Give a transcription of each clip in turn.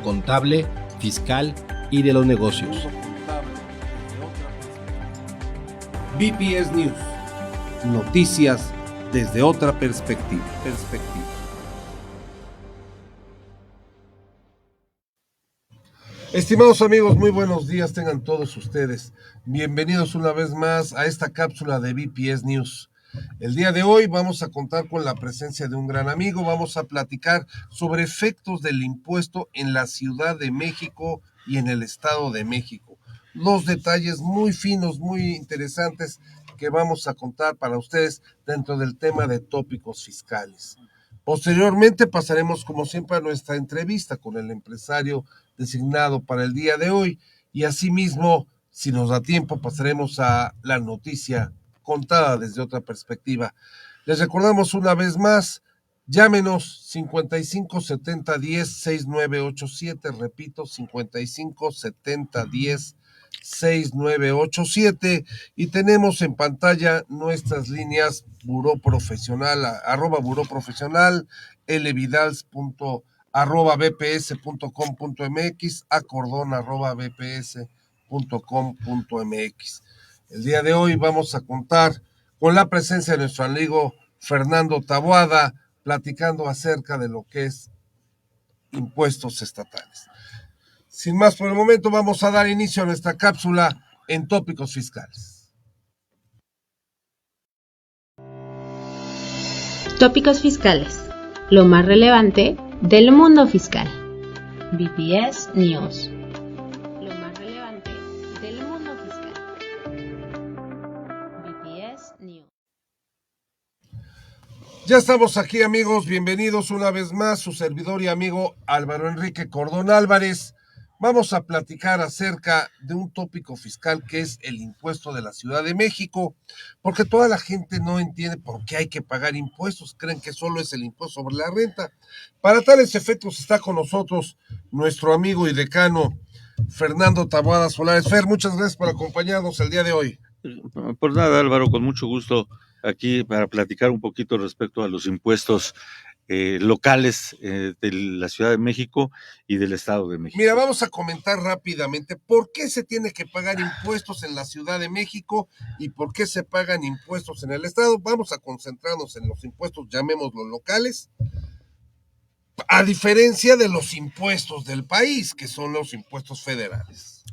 contable, fiscal y de los negocios. BPS News. Noticias desde otra perspectiva. Estimados amigos, muy buenos días tengan todos ustedes. Bienvenidos una vez más a esta cápsula de BPS News. El día de hoy vamos a contar con la presencia de un gran amigo. Vamos a platicar sobre efectos del impuesto en la Ciudad de México y en el Estado de México. Dos detalles muy finos, muy interesantes que vamos a contar para ustedes dentro del tema de tópicos fiscales. Posteriormente pasaremos como siempre a nuestra entrevista con el empresario designado para el día de hoy y asimismo, si nos da tiempo, pasaremos a la noticia contada desde otra perspectiva. Les recordamos una vez más, llámenos 55 70 10 6987, repito 55 70 10 6987, y tenemos en pantalla nuestras líneas Buró Profesional, @Buró Profesional, lvidals@bps.com.mx, acordón @bps.com.mx. El día de hoy vamos a contar con la presencia de nuestro amigo Fernando Taboada, platicando acerca de lo que es impuestos estatales. Sin más por el momento, vamos a dar inicio a nuestra cápsula en tópicos fiscales. Tópicos fiscales. Lo más relevante del mundo fiscal. BPS News. Lo más relevante del mundo fiscal. BPS News. Ya estamos aquí, amigos. Bienvenidos una vez más, su servidor y amigo Álvaro Enrique Cordón Álvarez. Vamos a platicar acerca de un tópico fiscal que es el impuesto de la Ciudad de México, porque toda la gente no entiende por qué hay que pagar impuestos, creen que solo es el impuesto sobre la renta. Para tales efectos está con nosotros nuestro amigo y decano Fernando Taboada Solares. Fer, muchas gracias por acompañarnos el día de hoy. Por nada, Álvaro, con mucho gusto aquí para platicar un poquito respecto a los impuestos locales de la Ciudad de México y del Estado de México. Mira, vamos a comentar rápidamente por qué se tiene que pagar impuestos en la Ciudad de México y por qué se pagan impuestos en el Estado. Vamos a concentrarnos en los impuestos, llamémoslos locales, a diferencia de los impuestos del país, que son los impuestos federales.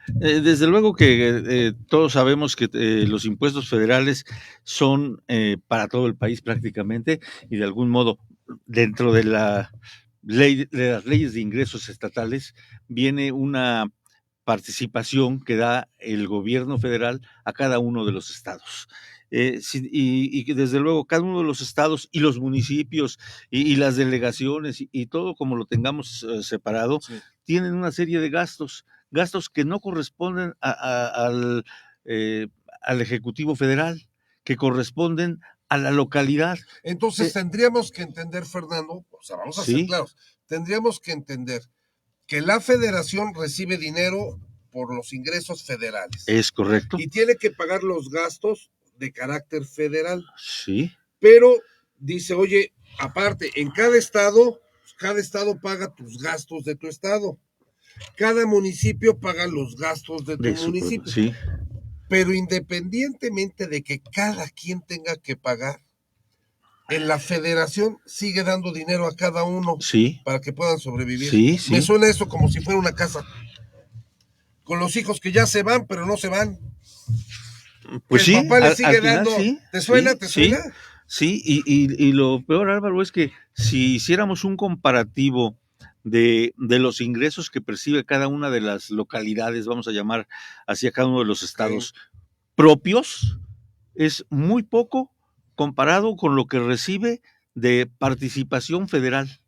Desde luego que todos sabemos que los impuestos federales son para todo el país prácticamente, y de algún modo dentro de la ley, de las leyes de ingresos estatales, viene una participación que da el gobierno federal a cada uno de los estados. Y que desde luego cada uno de los estados y los municipios y las delegaciones y todo como lo tengamos separado, sí, tienen una serie de gastos que no corresponden al Ejecutivo Federal, que corresponden a la localidad. Entonces tendríamos que entender, Fernando, o sea, vamos a ser claros, tendríamos que entender que la federación recibe dinero por los ingresos federales. Es correcto. Y tiene que pagar los gastos de carácter federal. Sí. Pero dice, oye, aparte, en cada estado paga tus gastos de tu estado. Cada municipio paga los gastos de tu municipio. Sí. Pero independientemente de que cada quien tenga que pagar, en la federación sigue dando dinero a cada uno, sí, para que puedan sobrevivir. Sí, sí. Me suena eso como si fuera una casa, con los hijos que ya se van, pero no se van. Pues el sí, papá le sigue final, dando. Sí, ¿Te suena? Sí, ¿Te suena? Sí, y lo peor, Álvaro, es que si hiciéramos un comparativo de los ingresos que percibe cada una de las localidades, vamos a llamar así a cada uno de los estados propios, es muy poco comparado con lo que recibe de participación federal.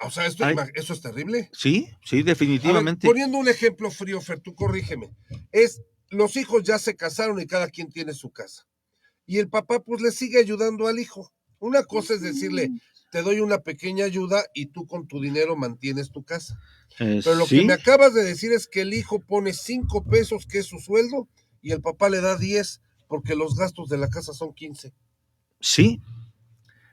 O sea, eso es terrible. Sí, definitivamente. A ver, poniendo un ejemplo frío, Fer, tú corrígeme. Los hijos ya se casaron y cada quien tiene su casa. Y el papá pues le sigue ayudando al hijo. Una cosa es decirle, te doy una pequeña ayuda y tú con tu dinero mantienes tu casa. Pero lo que me acabas de decir es que el hijo pone 5 pesos, que es su sueldo, y el papá le da 10, porque los gastos de la casa son 15. Sí.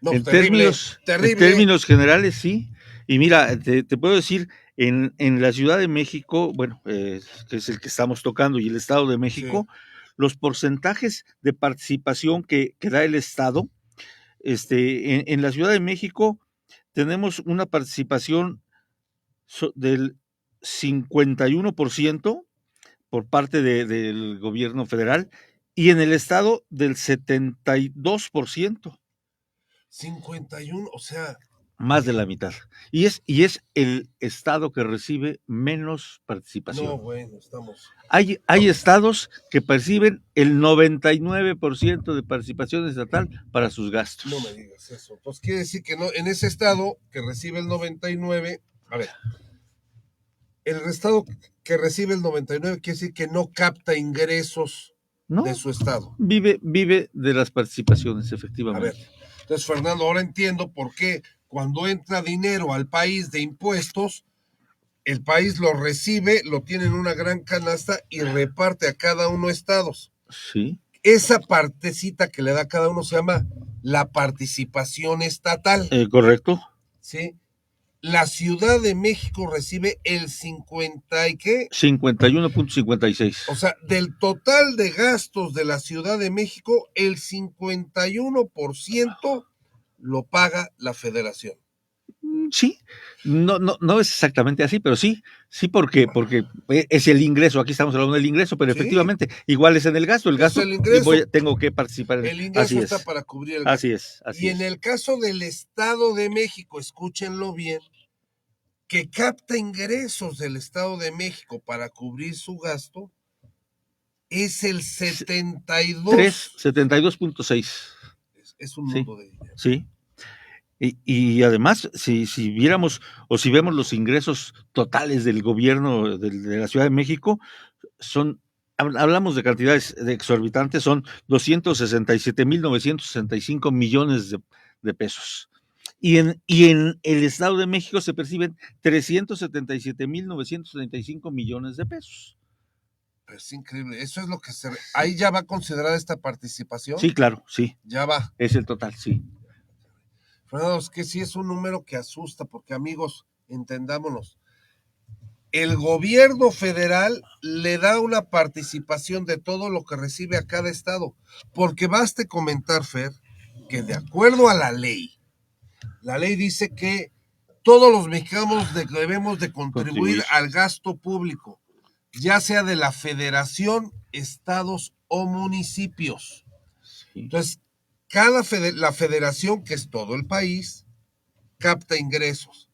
No, en terrible. términos generales, sí. Y mira, te puedo decir, En la Ciudad de México, bueno, que es el que estamos tocando, y el Estado de México, los porcentajes de participación que da el Estado, en la Ciudad de México tenemos una participación del 51% por parte del gobierno federal, y en el Estado del 72%. 51, o sea, Más de la mitad. Y es el estado que recibe menos participación. no, bueno, estamos. Hay estados que perciben el 99% de participación estatal para sus gastos. No me digas eso. Entonces quiere decir que no, en ese estado que recibe el 99, a ver, el estado que recibe el 99 quiere decir que no capta ingresos ¿No? de su estado. Vive de las participaciones, A efectivamente. ver, entonces Fernando, ahora entiendo por qué cuando entra dinero al país de impuestos, el país lo recibe, lo tiene en una gran canasta y reparte a cada uno estados. Sí. Esa partecita que le da a cada uno se llama la participación estatal. Correcto. ¿Sí? La Ciudad de México recibe el 50 y qué? 51.56. O sea, del total de gastos de la Ciudad de México, el 51% lo paga la Federación. Sí, no es exactamente así, pero sí, porque es el ingreso. Aquí estamos hablando del ingreso, pero Sí. efectivamente, igual es en el gasto. El gasto, el ingreso. Tengo que participar en El ingreso así está es. para cubrir el gasto. Así es. Así y en el caso del Estado de México, escúchenlo bien, que capta ingresos del Estado de México para cubrir su gasto, es el 72. 72.6. Es un mundo de dinero. Sí. Y además, si viéramos o si vemos los ingresos totales del gobierno de la Ciudad de México, hablamos de cantidades exorbitantes, son 267.965 millones de pesos. Y en el Estado de México se perciben 377.935 millones de pesos. Es increíble. Eso es lo que ahí ya va considerada esta participación. Sí, claro, sí. Ya va. Es el total, sí. Fernando, es que sí es un número que asusta, porque amigos, entendámonos. El gobierno federal le da una participación de todo lo que recibe a cada estado, porque baste comentar, Fer, que de acuerdo a la ley dice que todos los mexicanos debemos de contribuir al gasto público, ya sea de la federación, estados o municipios. Sí. Entonces, la federación, que es todo el país, capta ingresos,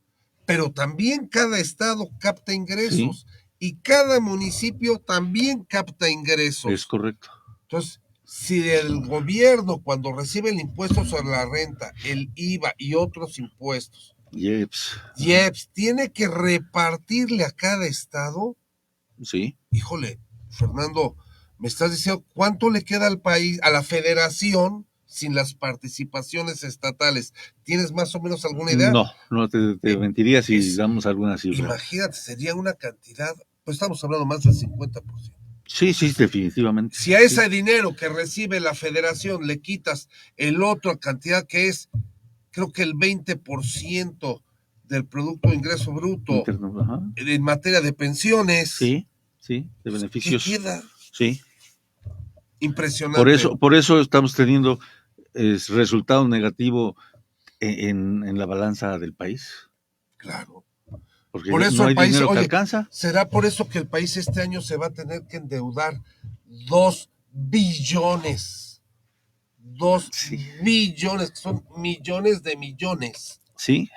pero también cada estado capta ingresos, sí, y cada municipio también capta ingresos. Es correcto. Entonces, si el gobierno, cuando recibe el impuesto sobre la renta, el IVA y otros impuestos, IEPS, tiene que repartirle a cada estado, sí. Híjole, Fernando, me estás diciendo cuánto le queda al país, a la federación, sin las participaciones estatales. ¿Tienes más o menos alguna idea? No te mentiría si damos alguna cifra. Imagínate, sería una cantidad, pues estamos hablando más del 50%. Sí, definitivamente. Si a ese dinero que recibe la federación le quitas el otro cantidad que es, creo que el 20% del Producto de Ingreso Bruto interno, en materia de pensiones. Sí, de beneficios. ¿Qué queda? Sí. Impresionante. Por eso estamos teniendo resultado negativo en la balanza del país. Claro. Porque por eso no hay el país, dinero que alcanza. ¿Será por eso que el país este año se va a tener que endeudar 2 billones? 2 billones, que son millones de millones. Sí.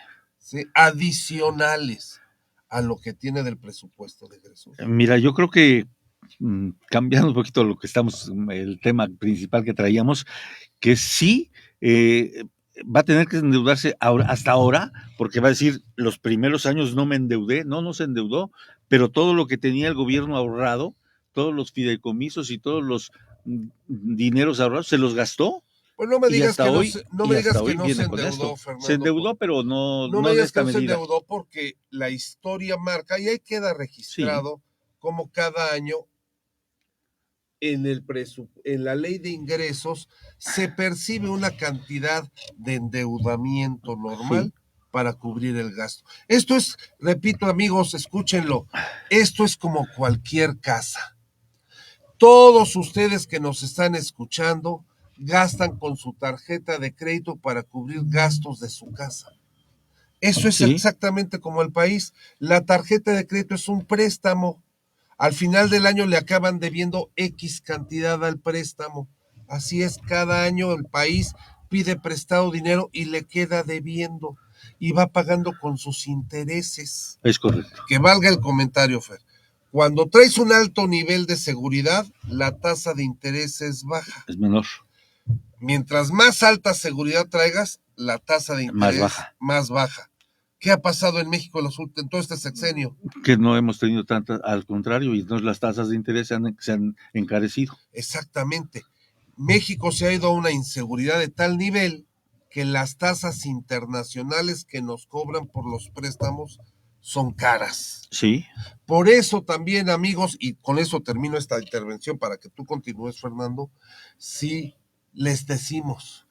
Adicionales a lo que tiene del presupuesto de egresos. Mira, yo creo que cambiando un poquito lo que el tema principal que traíamos, que sí va a tener que endeudarse hasta ahora, porque va a decir, los primeros años no me endeudé, no se endeudó, pero todo lo que tenía el gobierno ahorrado, todos los fideicomisos y todos los dineros ahorrados, se los gastó. Pues no me digas que hoy, no se endeudó, Fernando. Se endeudó, pero no me digas que no se endeudó, porque la historia marca, y ahí queda registrado como cada año en la ley de ingresos se percibe una cantidad de endeudamiento normal para cubrir el gasto. Esto es, repito amigos, escúchenlo, esto es como cualquier casa. Todos ustedes que nos están escuchando gastan con su tarjeta de crédito para cubrir gastos de su casa. Eso es Sí. exactamente como el país. La tarjeta de crédito es un préstamo. Al final del año le acaban debiendo X cantidad al préstamo. Así es, cada año el país pide prestado dinero y le queda debiendo. Y va pagando con sus intereses. Es correcto. Que valga el comentario, Fer. Cuando traes un alto nivel de seguridad, la tasa de interés es baja. Es menor. Mientras más alta seguridad traigas, la tasa de interés más baja. ¿Qué ha pasado en México en todo este sexenio? Que no hemos tenido tanta, al contrario, y entonces las tasas de interés se han encarecido. Exactamente. México se ha ido a una inseguridad de tal nivel que las tasas internacionales que nos cobran por los préstamos son caras. Sí. Por eso también, amigos, y con eso termino esta intervención para que tú continúes, Fernando, sí les decimos,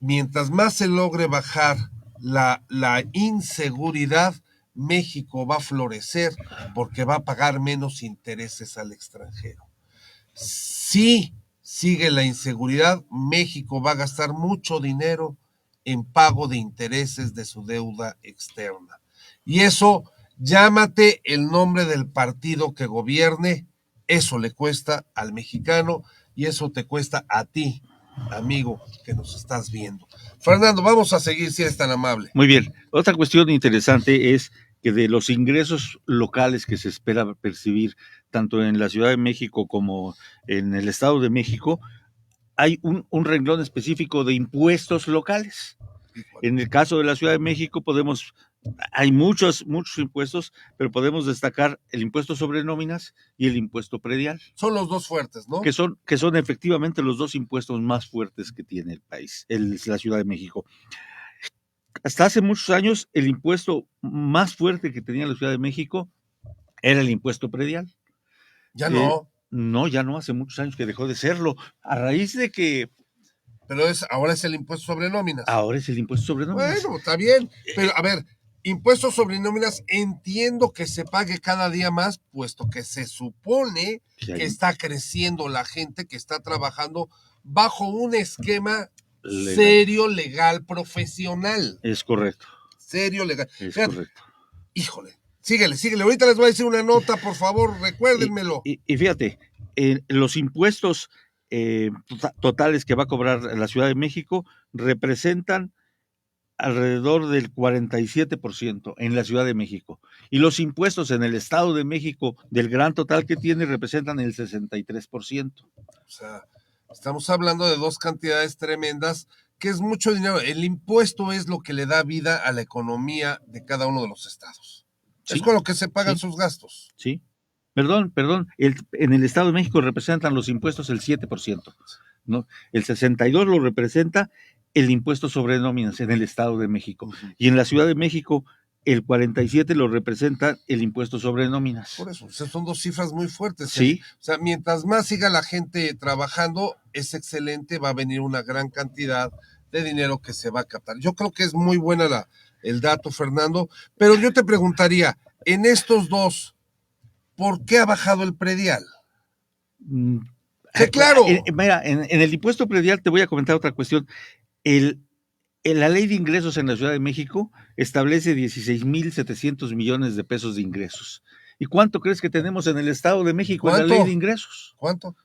mientras más se logre bajar la inseguridad, México va a florecer porque va a pagar menos intereses al extranjero. Si sigue la inseguridad, México va a gastar mucho dinero en pago de intereses de su deuda externa. Y eso, llámate el nombre del partido que gobierne, eso le cuesta al mexicano y eso te cuesta a ti, amigo, que nos estás viendo. Fernando, vamos a seguir si eres tan amable. Muy bien. Otra cuestión interesante es que de los ingresos locales que se espera percibir tanto en la Ciudad de México como en el Estado de México, hay un renglón específico de impuestos locales. En el caso de la Ciudad de México hay muchos impuestos, pero podemos destacar el impuesto sobre nóminas y el impuesto predial. Son los dos fuertes, ¿no? Que son efectivamente los dos impuestos más fuertes que tiene el país, la Ciudad de México. Hasta hace muchos años, el impuesto más fuerte que tenía la Ciudad de México era el impuesto predial. Ya no. No, ya no, hace muchos años que dejó de serlo. A raíz de que... Pero ahora es el impuesto sobre nóminas. Ahora es el impuesto sobre nóminas. Bueno, está bien. Pero, a ver, impuestos sobre nóminas, entiendo que se pague cada día más, puesto que se supone que está creciendo la gente que está trabajando bajo un esquema legal. Serio, legal, profesional. Es correcto. Serio, legal. Es Fíjate, correcto. Híjole, síguele. Ahorita les voy a decir una nota, por favor, recuérdenmelo. Y fíjate, los impuestos totales que va a cobrar la Ciudad de México representan alrededor del 47% en la Ciudad de México. Y los impuestos en el Estado de México, del gran total que tiene, representan el 63%. O sea, estamos hablando de dos cantidades tremendas, que es mucho dinero. El impuesto es lo que le da vida a la economía de cada uno de los estados. Sí. Es con lo que se pagan sus gastos. Sí. Perdón, en el Estado de México representan los impuestos el 7%, ¿no? El 62% lo representa el impuesto sobre nóminas en el Estado de México. Uh-huh. Y en la Ciudad de México, el 47% lo representa el impuesto sobre nóminas. Por eso, o sea, son dos cifras muy fuertes. Sí. O sea, mientras más siga la gente trabajando, es excelente, va a venir una gran cantidad de dinero que se va a captar. Yo creo que es muy buena el dato, Fernando, pero yo te preguntaría, en estos dos, ¿por qué ha bajado el predial? Claro. Mira, en el impuesto predial te voy a comentar otra cuestión. La ley de ingresos en la Ciudad de México establece 16,700 millones de pesos de ingresos. ¿Y cuánto crees que tenemos en el Estado de México en la ley de ingresos? ¿Cuánto?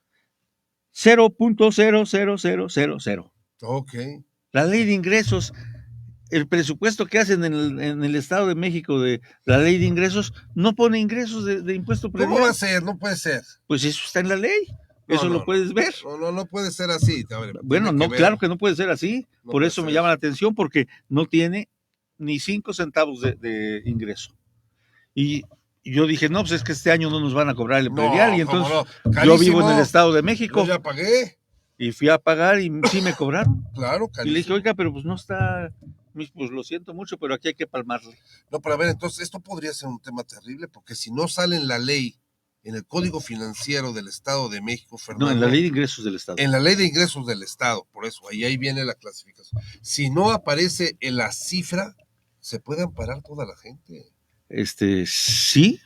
0.00000. Ok. La ley de ingresos, el presupuesto que hacen en el Estado de México de la ley de ingresos, no pone ingresos de impuesto predial. ¿Cómo va a ser? No puede ser. Pues eso está en la ley. Eso lo puedes ver. No puede ser así. Ver, bueno, no, claro que no puede ser así. No por eso me llama la atención, porque no tiene ni 5 centavos de ingreso. Y yo dije, no, pues es que este año no nos van a cobrar el predial. Y entonces yo vivo en el Estado de México. Yo ya pagué. Y fui a pagar y sí me cobraron. Claro, carísimo. Y le dije, oiga, pero pues no está, pues lo siento mucho, pero aquí hay que palmarle. No, pero a ver, entonces esto podría ser un tema terrible, porque si no sale en la ley, en el Código Financiero del Estado de México, Fernando. No, en la Ley de Ingresos del Estado. En la Ley de Ingresos del Estado, por eso, ahí viene la clasificación. Si no aparece en la cifra, se puede amparar toda la gente. Sí,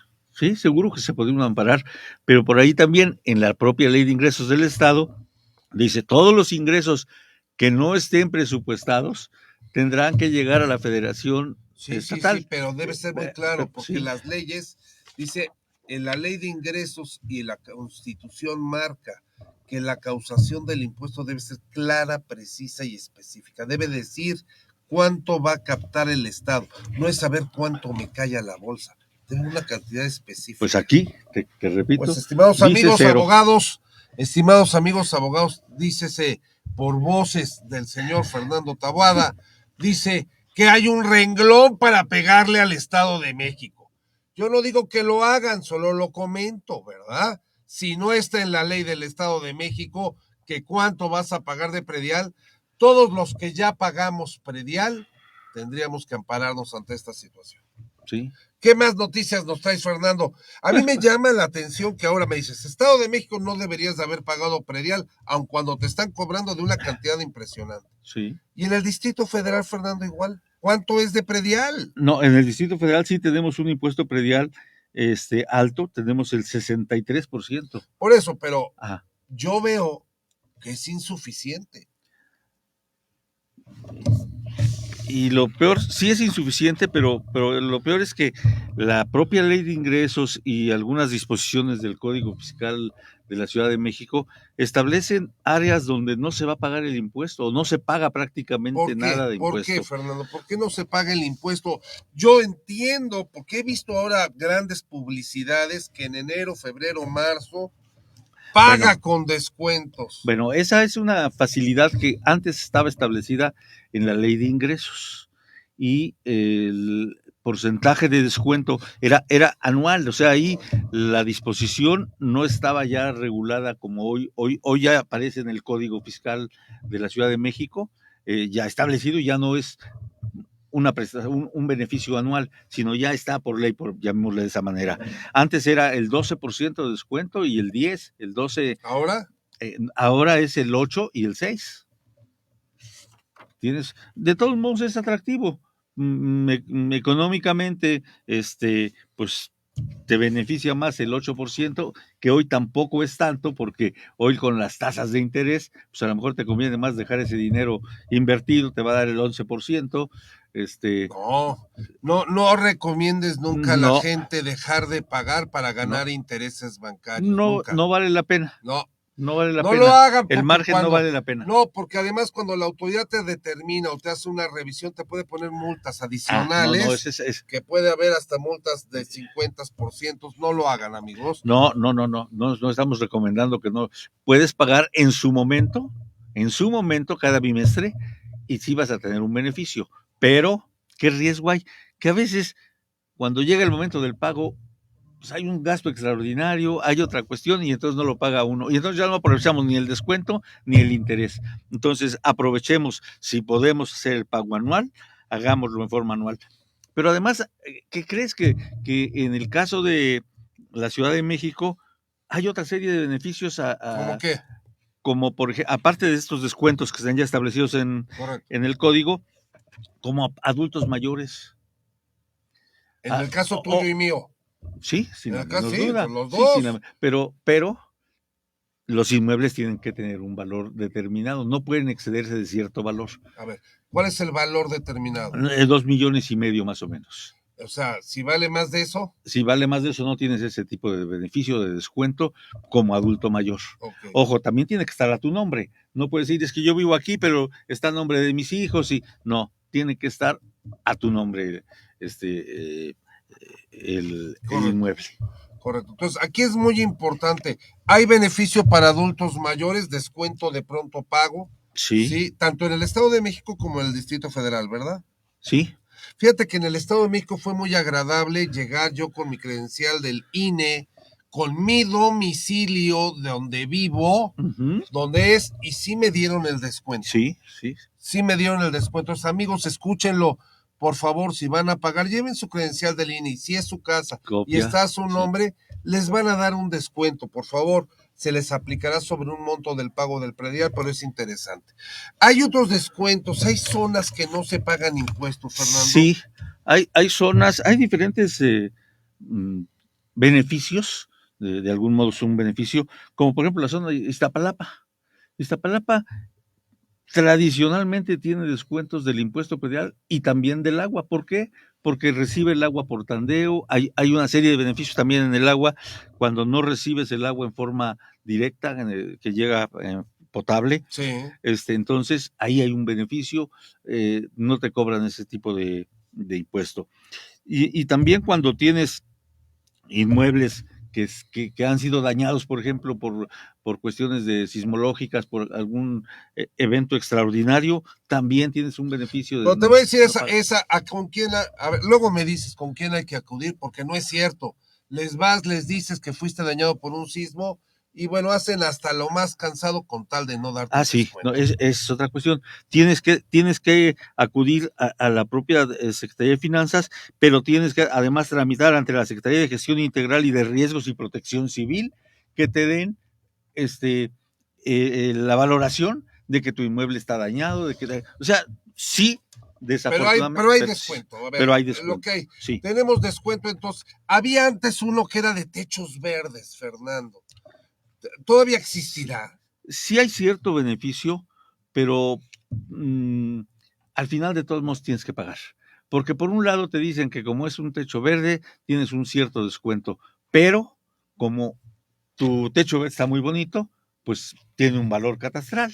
seguro que se podría amparar, pero por ahí también en la propia ley de ingresos del Estado dice todos los ingresos que no estén presupuestados tendrán que llegar a la Federación Estatal. Sí, pero debe ser muy claro, porque Sí. las leyes, dice, en la ley de ingresos y la Constitución marca que la causación del impuesto debe ser clara, precisa y específica. Debe decir cuánto va a captar el Estado. No es saber cuánto me cae a la bolsa. Tengo una cantidad específica. Pues aquí, te repito, pues estimados amigos cero. abogados, dícese por voces del señor Fernando Taboada, dice que hay un renglón para pegarle al Estado de México. Yo no digo que lo hagan, solo lo comento, ¿verdad? Si no está en la ley del Estado de México, que cuánto vas a pagar de predial, todos los que ya pagamos predial, tendríamos que ampararnos ante esta situación. Sí. ¿Qué más noticias nos traes, Fernando? A mí me llama la atención que ahora me dices, Estado de México no deberías de haber pagado predial, aun cuando te están cobrando de una cantidad impresionante. Sí. Y en el Distrito Federal, Fernando, igual. ¿Cuánto es de predial? No, en el Distrito Federal sí tenemos un impuesto predial alto, tenemos el 63%. Por eso, pero Ajá. yo veo que es insuficiente. Y lo peor, sí es insuficiente, pero lo peor es que la propia ley de ingresos y algunas disposiciones del Código Fiscal de la Ciudad de México establecen áreas donde no se va a pagar el impuesto o no se paga prácticamente nada de impuesto. ¿Por qué, Fernando? ¿Por qué no se paga el impuesto? Yo entiendo, porque he visto ahora grandes publicidades que en enero, febrero, marzo paga con descuentos. Bueno, esa es una facilidad que antes estaba establecida en la ley de ingresos y el porcentaje de descuento era anual, o sea, ahí la disposición no estaba ya regulada como hoy ya aparece en el Código Fiscal de la Ciudad de México, ya establecido, ya no es una prestación, un beneficio anual, sino ya está por ley, llamémosle de esa manera. Antes era el 12% de descuento y el 10, el 12. ¿Ahora? Ahora es el 8 y el 6. Tienes, de todos modos es atractivo. Económicamente, pues te beneficia más el 8%, que hoy tampoco es tanto, porque hoy con las tasas de interés, pues a lo mejor te conviene más dejar ese dinero invertido, te va a dar el 11%. No recomiendes nunca a la gente dejar de pagar para ganar intereses bancarios. No vale la pena. No vale la pena. No lo hagan. El margen no vale la pena. No, porque además cuando la autoridad te determina o te hace una revisión, te puede poner multas adicionales, que puede haber hasta multas de 50%. No lo hagan, amigos. No estamos recomendando que no. Puedes pagar en su momento cada bimestre y sí vas a tener un beneficio. Pero, ¿qué riesgo hay? Que a veces, cuando llega el momento del pago, pues hay un gasto extraordinario, hay otra cuestión y entonces no lo paga uno. Y entonces ya no aprovechamos ni el descuento ni el interés. Entonces aprovechemos, si podemos hacer el pago anual, hagámoslo en forma anual. Pero además, ¿qué crees? Que en el caso de la Ciudad de México hay otra serie de beneficios. ¿Cómo qué? Como por ejemplo, aparte de estos descuentos que están ya establecidos en el código, como adultos mayores. En el caso tuyo y mío. Sí, sin duda. Los dos. Pero los inmuebles tienen que tener un valor determinado, no pueden excederse de cierto valor. A ver, ¿cuál es el valor determinado? 2,5 millones más o menos. O sea, si vale más de eso. Si vale más de eso, no tienes ese tipo de beneficio, de descuento como adulto mayor. Okay. Ojo, también tiene que estar a tu nombre. No puedes decir, es que yo vivo aquí, pero está a nombre de mis hijos. Y no, tiene que estar a tu nombre el inmueble. Correcto. Entonces, aquí es muy importante. Hay beneficio para adultos mayores, descuento de pronto pago. Sí. Tanto en el Estado de México como en el Distrito Federal, ¿verdad? Sí. Fíjate que en el Estado de México fue muy agradable llegar yo con mi credencial del INE, con mi domicilio de donde vivo, donde es, y sí me dieron el descuento. Sí. Sí me dieron el descuento. Entonces, amigos, escúchenlo. Por favor, si van a pagar, lleven su credencial del INE. Si es su casa y está a su nombre, les van a dar un descuento. Por favor, se les aplicará sobre un monto del pago del predial, pero es interesante. Hay otros descuentos, hay zonas que no se pagan impuestos, Fernando. Sí, hay zonas, hay diferentes beneficios, de algún modo es un beneficio, como por ejemplo la zona de Iztapalapa. Iztapalapa tradicionalmente tiene descuentos del impuesto predial y también del agua. ¿Por qué? Porque recibe el agua por tandeo, hay una serie de beneficios también en el agua, cuando no recibes el agua en forma directa, que llega potable, Sí. Entonces ahí hay un beneficio, no te cobran ese tipo de impuesto. Y también cuando tienes inmuebles que han sido dañados, por ejemplo, por cuestiones de sismológicas, por algún evento extraordinario, también tienes un beneficio. Pero te voy a decir con quién, a ver, luego me dices con quién hay que acudir, porque no es cierto. Les dices que fuiste dañado por un sismo, y bueno, hacen hasta lo más cansado con tal de no darte sí, no, es otra cuestión. Tienes que acudir a la propia Secretaría de Finanzas, pero tienes que además tramitar ante la Secretaría de Gestión Integral y de Riesgos y Protección Civil que te den la valoración de que tu inmueble está dañado, o sea, sí, desafortunadamente. Pero hay descuento. A ver, pero hay descuento. Okay. Sí. Tenemos descuento, entonces. Había antes uno que era de techos verdes, Fernando. ¿Todavía existirá? Sí hay cierto beneficio, pero al final de todos modos tienes que pagar. Porque por un lado te dicen que como es un techo verde, tienes un cierto descuento, pero como tu techo verde está muy bonito, pues tiene un valor catastral.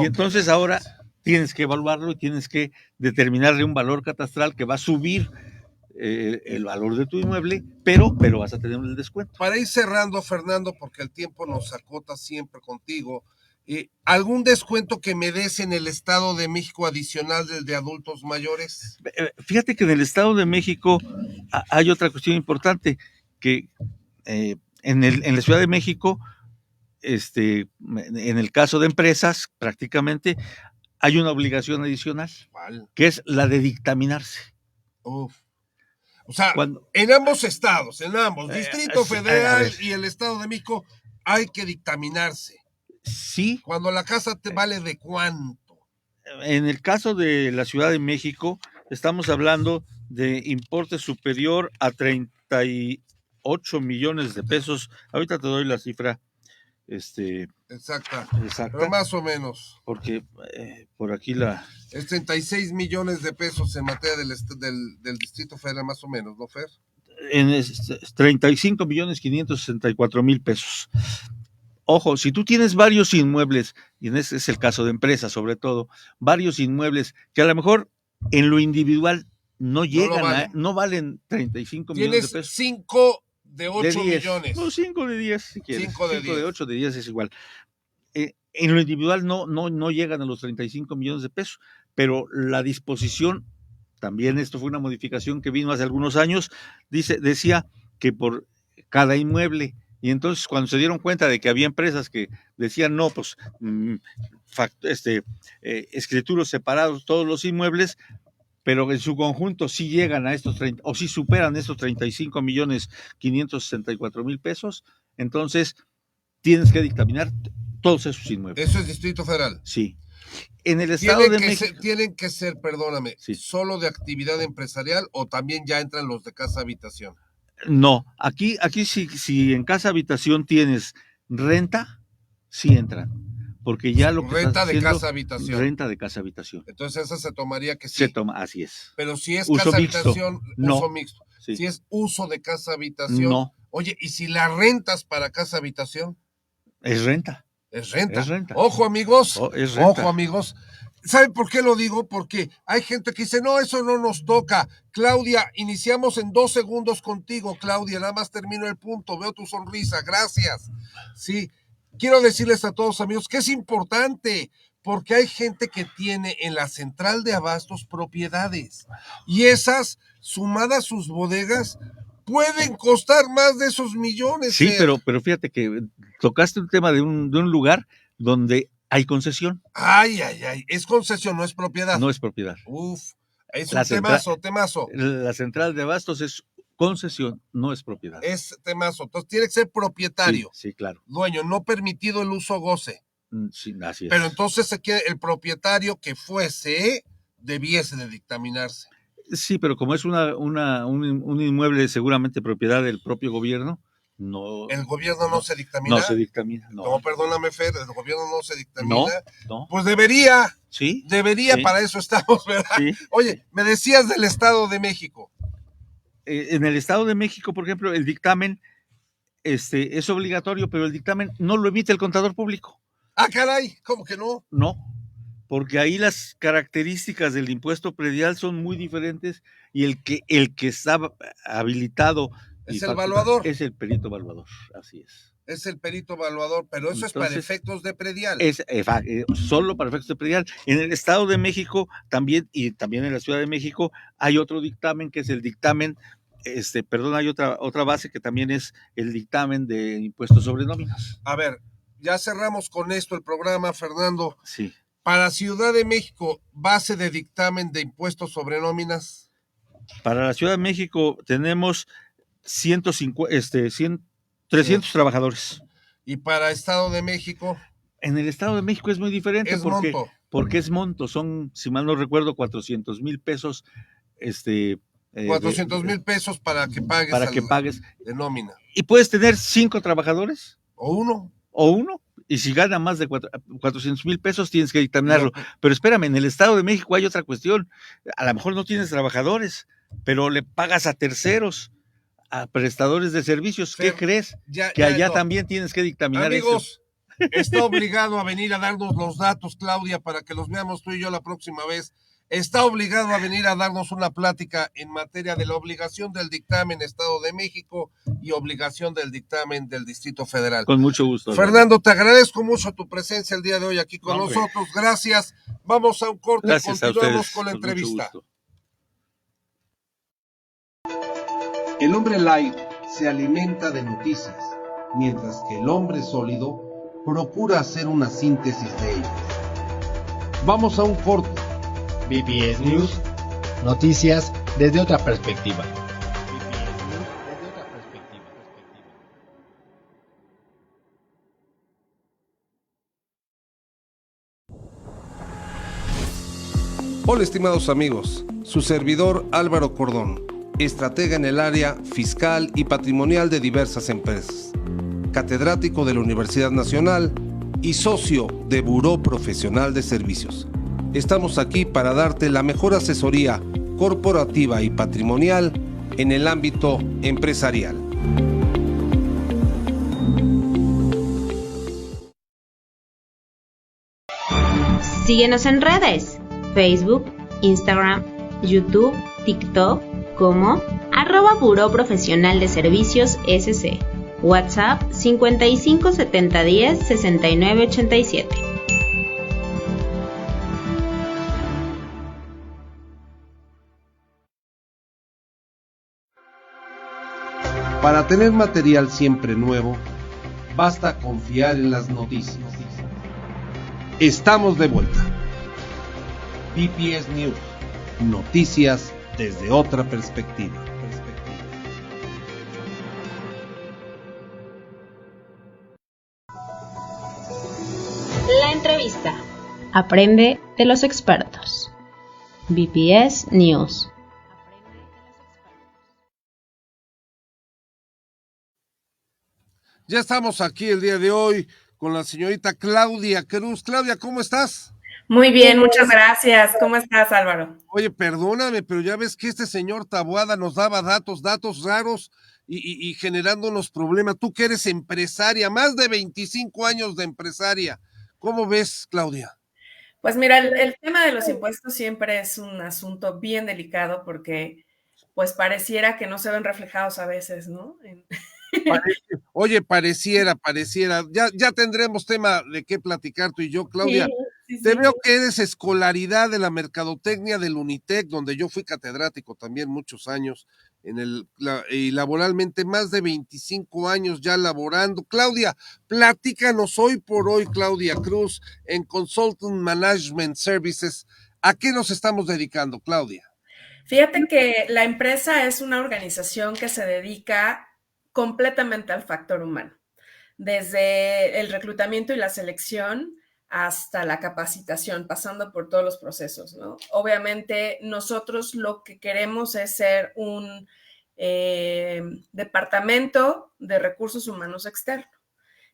Y entonces ahora tienes que evaluarlo y tienes que determinarle un valor catastral que va a subir el valor de tu inmueble, pero vas a tener el descuento. Para ir cerrando, Fernando, porque el tiempo nos acota siempre contigo, ¿algún descuento que me des en el Estado de México adicional del de adultos mayores? Fíjate que en el Estado de México hay otra cuestión importante, que en la Ciudad de México, en el caso de empresas, prácticamente hay una obligación adicional, ¿Cuál? Que es la de dictaminarse. Uf. O sea, en ambos estados, Distrito Federal y el Estado de México, hay que dictaminarse. Sí. Cuando la casa te vale ¿de cuánto? En el caso de la Ciudad de México, estamos hablando de importe superior a 38 millones de pesos. Ahorita te doy la cifra. Exacta. Pero más o menos. Porque por aquí es 36 millones de pesos en materia del Distrito Federal, más o menos, ¿no, Fer? 35 millones 564 mil pesos. Ojo, si tú tienes varios inmuebles, y en ese es el caso de empresas sobre todo, varios inmuebles que a lo mejor en lo individual no llegan, no valen 35 millones de pesos. Tienes 5 de 8 millones. No, 5 de 10 si quieres. 5 de 8 de 10 es igual. En lo individual no llegan a los 35 millones de pesos, pero la disposición, también esto fue una modificación que vino hace algunos años, decía que por cada inmueble, y entonces cuando se dieron cuenta de que había empresas que decían no, pues escrituros separados todos los inmuebles, pero en su conjunto sí llegan a estos 30, o sí superan estos 35 millones 564 mil pesos, entonces tienes que dictaminar todos esos inmuebles. ¿Eso es Distrito Federal? Sí. En el Estado de México. ¿Tienen que ser, perdóname, solo de actividad empresarial o también ya entran los de casa habitación? No, aquí si en casa habitación tienes renta, sí entran. Porque ya lo que renta de casa habitación. Renta de casa habitación. Entonces esa se tomaría que sí. Se toma, así es. Pero si es uso casa mixto, habitación, no. uso mixto. Sí. Si es uso de casa habitación. No. Oye, ¿y si la rentas para casa habitación? Es renta. Es renta. Es renta. Ojo, amigos. Es renta. Ojo, amigos. ¿Saben por qué lo digo? Porque hay gente que dice, no, eso no nos toca. Claudia, iniciamos en 2 segundos contigo, Claudia. Nada más termino el punto. Veo tu sonrisa. Gracias. Sí. Quiero decirles a todos, amigos, que es importante, porque hay gente que tiene en la central de abastos propiedades. Y esas, sumadas a sus bodegas, pueden costar más de esos millones. Sí, pero fíjate que tocaste un tema de un lugar donde hay concesión. Ay, es concesión, no es propiedad. No es propiedad. Uf, es un temazo. La central de abastos es concesión, no es propiedad. Es temazo. Entonces tiene que ser propietario. Sí, claro. Dueño, no permitido el uso goce. Sí, así es. Pero entonces el propietario que fuese debiese de dictaminarse. Sí, pero como es un inmueble seguramente propiedad del propio gobierno, no. ¿El gobierno no se dictamina? No se dictamina, no. No, perdóname, Fer, el gobierno no se dictamina. No. Pues debería. Sí. Debería, sí, para eso estamos, ¿verdad? Sí. Oye, me decías del Estado de México. En el Estado de México, por ejemplo, el dictamen es obligatorio, pero el dictamen no lo emite el contador público. Ah, caray, ¿cómo que no? No, porque ahí las características del impuesto predial son muy diferentes y el que está habilitado es el evaluador. Es el perito evaluador, así es. Es el perito evaluador, pero eso entonces, es para efectos de predial. Es solo para efectos de predial. En el Estado de México también, y también en la Ciudad de México, hay otro dictamen que es el dictamen, hay otra base que también es el dictamen de impuestos sobre nóminas. A ver, ya cerramos con esto el programa, Fernando. Sí. Para Ciudad de México, base de dictamen de impuestos sobre nóminas. Para la Ciudad de México tenemos 300 trabajadores. ¿Y para Estado de México? En el Estado de México es muy diferente porque es monto, son, si mal no recuerdo, 400,000 pesos. 400,000 pesos para que pagues. Para que pagues. De nómina. ¿Y puedes tener 5 trabajadores? O uno. Y si gana más de 400,000 pesos, tienes que dictaminarlo. Pero espérame, en el Estado de México hay otra cuestión. A lo mejor no tienes trabajadores, pero le pagas a terceros, a prestadores de servicios. ¿Qué crees? Que allá también tienes que dictaminar. Amigos, eso. Está obligado a venir a darnos los datos, Claudia, para que los veamos tú y yo la próxima vez. Está obligado a venir a darnos una plática en materia de la obligación del dictamen Estado de México y obligación del dictamen del Distrito Federal. Con mucho gusto. Fernando, te agradezco mucho tu presencia el día de hoy aquí con nosotros. Gracias. Vamos a un corte y continuamos con la entrevista. El hombre light se alimenta de noticias, mientras que el hombre sólido procura hacer una síntesis de ellas. Vamos a un corte. BPS News, noticias desde otra perspectiva. Hola estimados amigos, su servidor Álvaro Cordón, estratega en el área fiscal y patrimonial de diversas empresas, catedrático de la Universidad Nacional y socio de Buró Profesional de Servicios. Estamos aquí para darte la mejor asesoría corporativa y patrimonial en el ámbito empresarial. Síguenos en redes, Facebook, Instagram, YouTube, TikTok, como @Buró Profesional de Servicios SC. WhatsApp 55 70 10 69 87. Para tener material siempre nuevo, basta confiar en las noticias. Estamos de vuelta. BPS News, noticias desde otra perspectiva. La entrevista. Aprende de los expertos. BPS News. Ya estamos aquí el día de hoy con la señorita Claudia Cruz. Claudia, ¿cómo estás? Muy bien, muchas gracias. ¿Cómo estás, Álvaro? Oye, perdóname, pero ya ves que este señor Taboada nos daba datos raros y generándonos problemas. Tú que eres empresaria, más de 25 años de empresaria. ¿Cómo ves, Claudia? Pues mira, el tema de los impuestos siempre es un asunto bien delicado porque pues pareciera que no se ven reflejados a veces, ¿no? Oye, pareciera. Ya tendremos tema de qué platicar tú y yo, Claudia. Sí. Te veo que eres escolaridad de la mercadotecnia del Unitec, donde yo fui catedrático también muchos años, y laboralmente más de 25 años ya laborando. Claudia, platícanos hoy por hoy, Claudia Cruz, en Consultant Management Services. ¿A qué nos estamos dedicando, Claudia? Fíjate que la empresa es una organización que se dedica completamente al factor humano, desde el reclutamiento y la selección hasta la capacitación, pasando por todos los procesos, ¿no? Obviamente nosotros lo que queremos es ser un departamento de recursos humanos externo,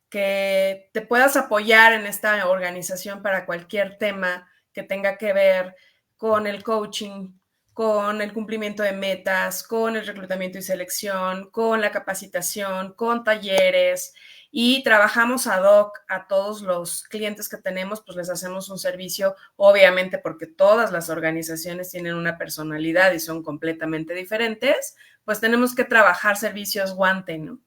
que te puedas apoyar en esta organización para cualquier tema que tenga que ver con el coaching, con el cumplimiento de metas, con el reclutamiento y selección, con la capacitación, con talleres, y trabajamos ad hoc a todos los clientes que tenemos, pues les hacemos un servicio, obviamente porque todas las organizaciones tienen una personalidad y son completamente diferentes, pues tenemos que trabajar servicios guante, ¿no?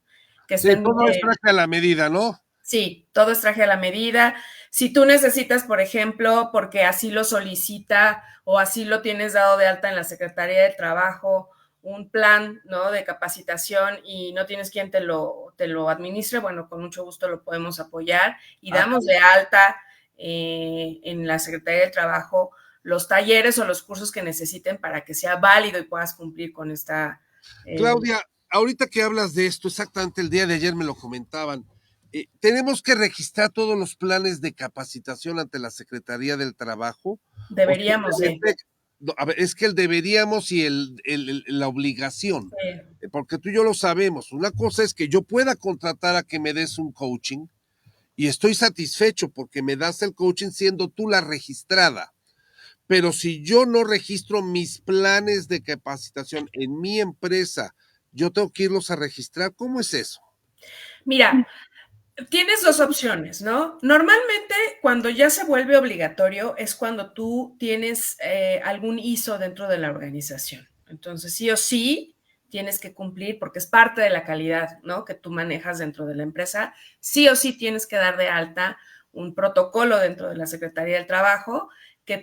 Que Sí, estén todo es traje a la medida, ¿no? Sí, todo es traje a la medida. Si tú necesitas, por ejemplo, porque así lo solicita o así lo tienes dado de alta en la Secretaría del Trabajo, un plan, ¿no?, de capacitación y no tienes quien te lo administre, bueno, con mucho gusto lo podemos apoyar y damos de alta en la Secretaría del Trabajo los talleres o los cursos que necesiten para que sea válido y puedas cumplir con esta. Claudia, ahorita que hablas de esto, exactamente el día de ayer me lo comentaban. Tenemos que registrar todos los planes de capacitación ante la Secretaría del Trabajo. Deberíamos de. No, a ver, es que el deberíamos y la obligación, porque tú y yo lo sabemos. Una cosa es que yo pueda contratar a que me des un coaching y estoy satisfecho porque me das el coaching siendo tú la registrada. Pero si yo no registro mis planes de capacitación en mi empresa, yo tengo que irlos a registrar. ¿Cómo es eso? Mira, tienes dos opciones, ¿no? Normalmente cuando ya se vuelve obligatorio es cuando tú tienes algún ISO dentro de la organización. Entonces, sí o sí, tienes que cumplir porque es parte de la calidad, ¿no?, que tú manejas dentro de la empresa. Sí o sí tienes que dar de alta un protocolo dentro de la Secretaría del Trabajo que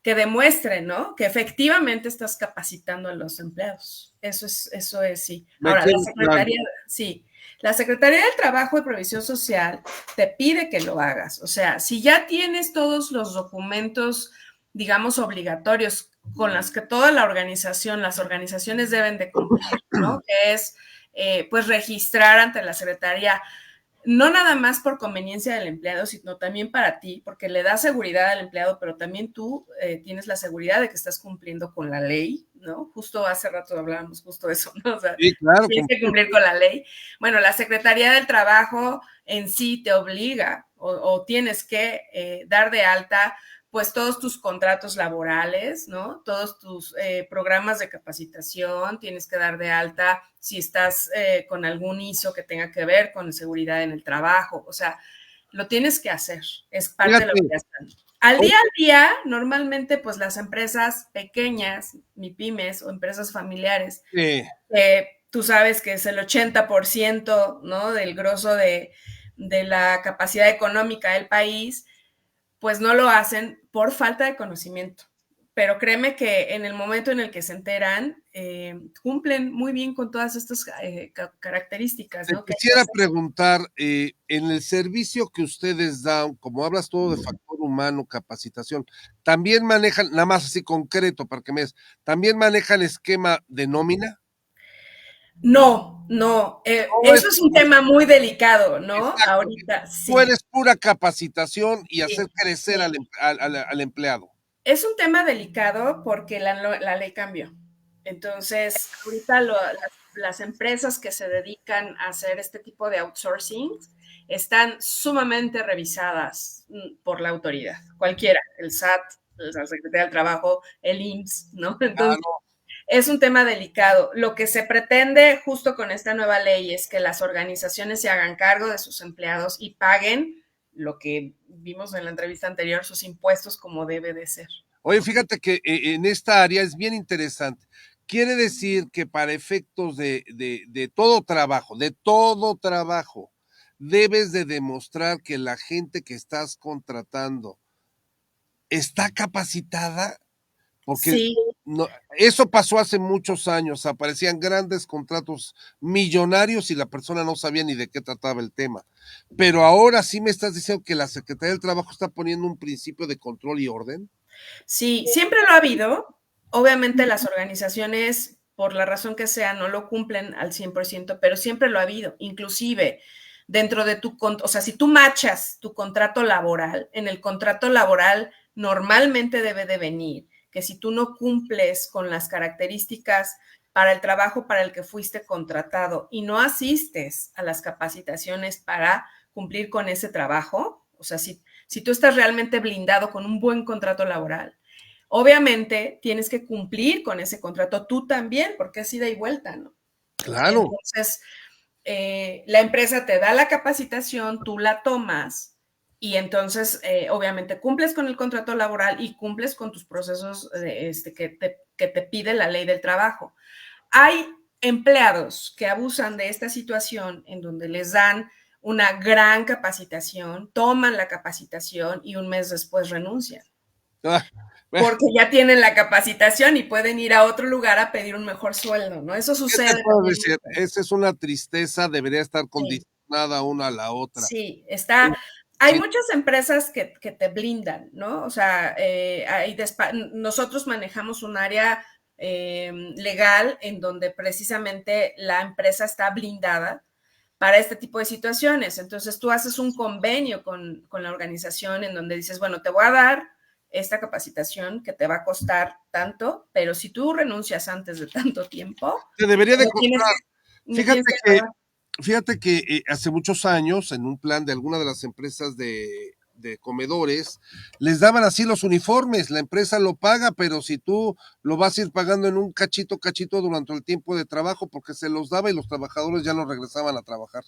demuestre, ¿no?, que efectivamente estás capacitando a los empleados. Eso es sí. Ahora, la Secretaría, sí. La Secretaría del Trabajo y Previsión Social te pide que lo hagas. O sea, si ya tienes todos los documentos, digamos, obligatorios con los que toda la organización, las organizaciones deben de cumplir, ¿no? Que es, pues, registrar ante la Secretaría, no nada más por conveniencia del empleado, sino también para ti, porque le da seguridad al empleado, pero también tú tienes la seguridad de que estás cumpliendo con la ley, ¿no? Justo hace rato hablábamos justo de eso, ¿no? O sea, sí, claro, tienes que cumplir con la ley. Bueno, la Secretaría del Trabajo en sí te obliga o tienes que dar de alta pues todos tus contratos laborales, ¿no? Todos tus programas de capacitación, tienes que dar de alta si estás con algún ISO que tenga que ver con seguridad en el trabajo, o sea, lo tienes que hacer, es parte de la obligación. Al día, normalmente, pues las empresas pequeñas, MIPYMES o empresas familiares, tú sabes que es el 80%, ¿no?, del grosso de la capacidad económica del país, pues no lo hacen por falta de conocimiento. Pero créeme que en el momento en el que se enteran, cumplen muy bien con todas estas características, ¿no? Te quisiera preguntar, en el servicio que ustedes dan, como hablas todo de factor humano, capacitación, ¿también manejan, nada más así concreto para que me des, ¿también manejan esquema de nómina? No, eso es un tema muy delicado, ¿no? Exacto. Ahorita sí. Tú eres pura capacitación y hacer crecer al empleado. Es un tema delicado porque la ley cambió. Entonces, ahorita las empresas que se dedican a hacer este tipo de outsourcing están sumamente revisadas por la autoridad, cualquiera, el SAT, la Secretaría del Trabajo, el IMSS, ¿no? Entonces, es un tema delicado. Lo que se pretende justo con esta nueva ley es que las organizaciones se hagan cargo de sus empleados y paguen lo que vimos en la entrevista anterior, sus impuestos como debe de ser. Oye, fíjate que en esta área es bien interesante. Quiere decir que para efectos de todo trabajo, debes de demostrar que la gente que estás contratando está capacitada, porque sí. No, eso pasó hace muchos años, aparecían grandes contratos millonarios y la persona no sabía ni de qué trataba el tema. Pero ahora sí me estás diciendo que la Secretaría del Trabajo está poniendo un principio de control y orden. Sí, siempre lo ha habido, Obviamente las organizaciones, por la razón que sea, no lo cumplen al 100%, pero siempre lo ha habido. Inclusive dentro de o sea, si tú machas tu contrato laboral, en el contrato laboral normalmente debe de venir que si tú no cumples con las características para el trabajo para el que fuiste contratado y no asistes a las capacitaciones para cumplir con ese trabajo, o sea, si tú estás realmente blindado con un buen contrato laboral, obviamente tienes que cumplir con ese contrato tú también, porque es ida y vuelta, ¿no? Claro. Entonces, la empresa te da la capacitación, tú la tomas y entonces obviamente cumples con el contrato laboral y cumples con tus procesos que te pide la ley del trabajo. Hay empleados que abusan de esta situación en donde les dan una gran capacitación, toman la capacitación y un mes después renuncian. Porque ya tienen la capacitación y pueden ir a otro lugar a pedir un mejor sueldo, ¿no? Eso sucede. ¿Qué te puedo decir? Esa es una tristeza, debería estar condicionada una a la otra. Sí, está. Hay muchas empresas que te blindan, ¿no? O sea, nosotros manejamos un área legal en donde precisamente la empresa está blindada para este tipo de situaciones. Entonces tú haces un convenio con la organización en donde dices, bueno, te voy a dar esta capacitación que te va a costar tanto, pero si tú renuncias antes de tanto tiempo, te debería de costar. Fíjate que hace muchos años, en un plan de alguna de las empresas de comedores, les daban así los uniformes, la empresa lo paga, pero si tú lo vas a ir pagando en un cachito durante el tiempo de trabajo, porque se los daba y los trabajadores ya no regresaban a trabajar.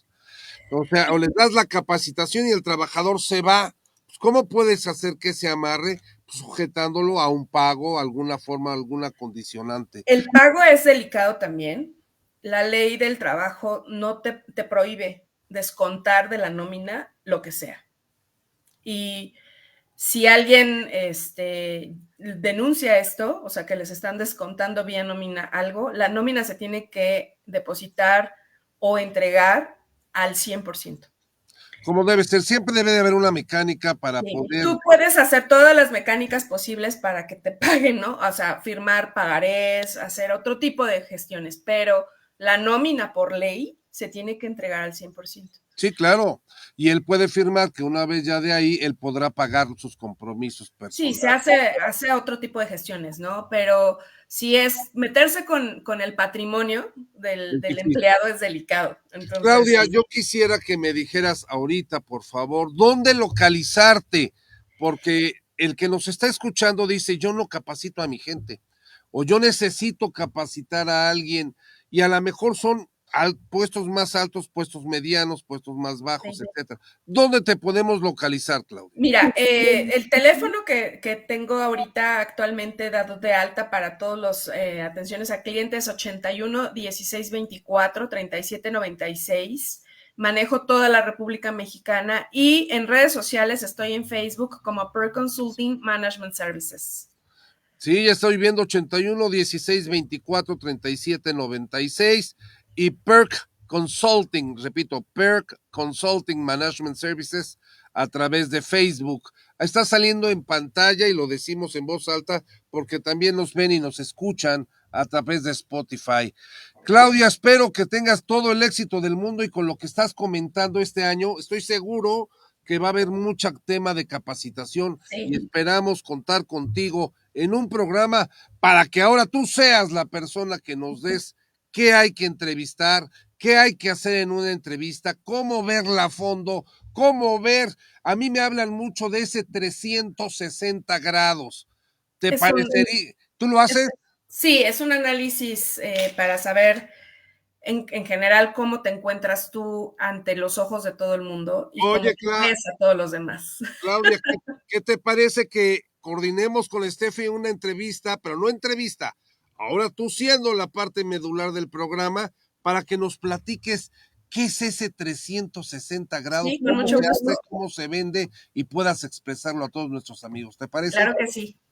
O sea, o les das la capacitación y el trabajador se va. Pues, ¿cómo puedes hacer que se amarre? Pues, sujetándolo a un pago, alguna forma, alguna condicionante. El pago es delicado también. La ley del trabajo no te prohíbe descontar de la nómina lo que sea. Y si alguien denuncia esto, o sea, que les están descontando vía nómina algo, la nómina se tiene que depositar o entregar al 100%. Como debe ser, siempre debe de haber una mecánica para poder... Tú puedes hacer todas las mecánicas posibles para que te paguen, ¿no? O sea, firmar pagarés, hacer otro tipo de gestiones, pero la nómina por ley se tiene que entregar al 100%. Sí, claro. Y él puede firmar que una vez ya de ahí, él podrá pagar sus compromisos personales. Sí, se hace otro tipo de gestiones, ¿no? Pero si es meterse con el patrimonio del empleado es delicado. Entonces, Claudia, yo quisiera que me dijeras ahorita, por favor, ¿dónde localizarte? Porque el que nos está escuchando dice, yo no capacito a mi gente, o yo necesito capacitar a alguien, y a lo mejor son puestos más altos, puestos medianos, puestos más bajos, etcétera. ¿Dónde te podemos localizar, Claudia? Mira, el teléfono que tengo ahorita actualmente dado de alta para todos los atenciones a clientes 81 16 24 37 96. Manejo toda la República Mexicana y en redes sociales estoy en Facebook como Per Consulting Management Services. Sí, ya estoy viendo 81 16 24 37 96 y PERC Consulting, repito, PERC Consulting Management Services a través de Facebook. Está saliendo en pantalla y lo decimos en voz alta porque también nos ven y nos escuchan a través de Spotify. Claudia, espero que tengas todo el éxito del mundo y con lo que estás comentando este año, estoy seguro que va a haber mucho tema de capacitación y esperamos contar contigo en un programa para que ahora tú seas la persona que nos des qué hay que entrevistar, qué hay que hacer en una entrevista, cómo verla a fondo, cómo ver. A mí me hablan mucho de ese 360 grados. ¿Te parecería? ¿Tú lo haces? Sí, es un análisis para saber en general cómo te encuentras tú ante los ojos de todo el mundo y cómo ves a todos los demás. Claudia, ¿qué te parece que coordinemos con Steffi una entrevista, pero no entrevista, ahora tú siendo la parte medular del programa, para que nos platiques qué es ese 360 grados, sí, con mucho gusto. cómo se vende y puedas expresarlo a todos nuestros amigos? ¿Te parece?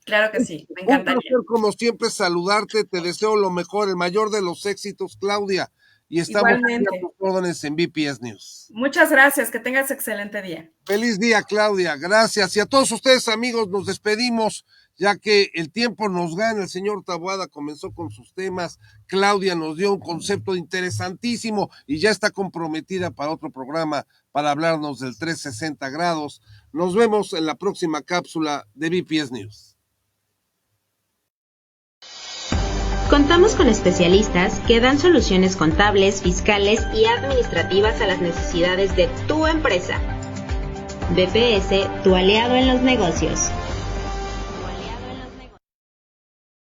Claro que sí, me encantaría. Un placer, como siempre, saludarte, te deseo lo mejor, el mayor de los éxitos, Claudia, y estamos aquí a tus órdenes en BPS News. Muchas gracias, que tengas excelente día. Feliz día, Claudia, gracias. Y a todos ustedes, amigos, nos despedimos. ya que el tiempo nos gana. El señor Taboada comenzó con sus temas, Claudia nos dio un concepto interesantísimo y ya está comprometida para otro programa para hablarnos del 360 grados. Nos vemos en la próxima cápsula de BPS News. Contamos con especialistas que dan soluciones contables, fiscales y administrativas a las necesidades de tu empresa. BPS, tu aliado en los negocios.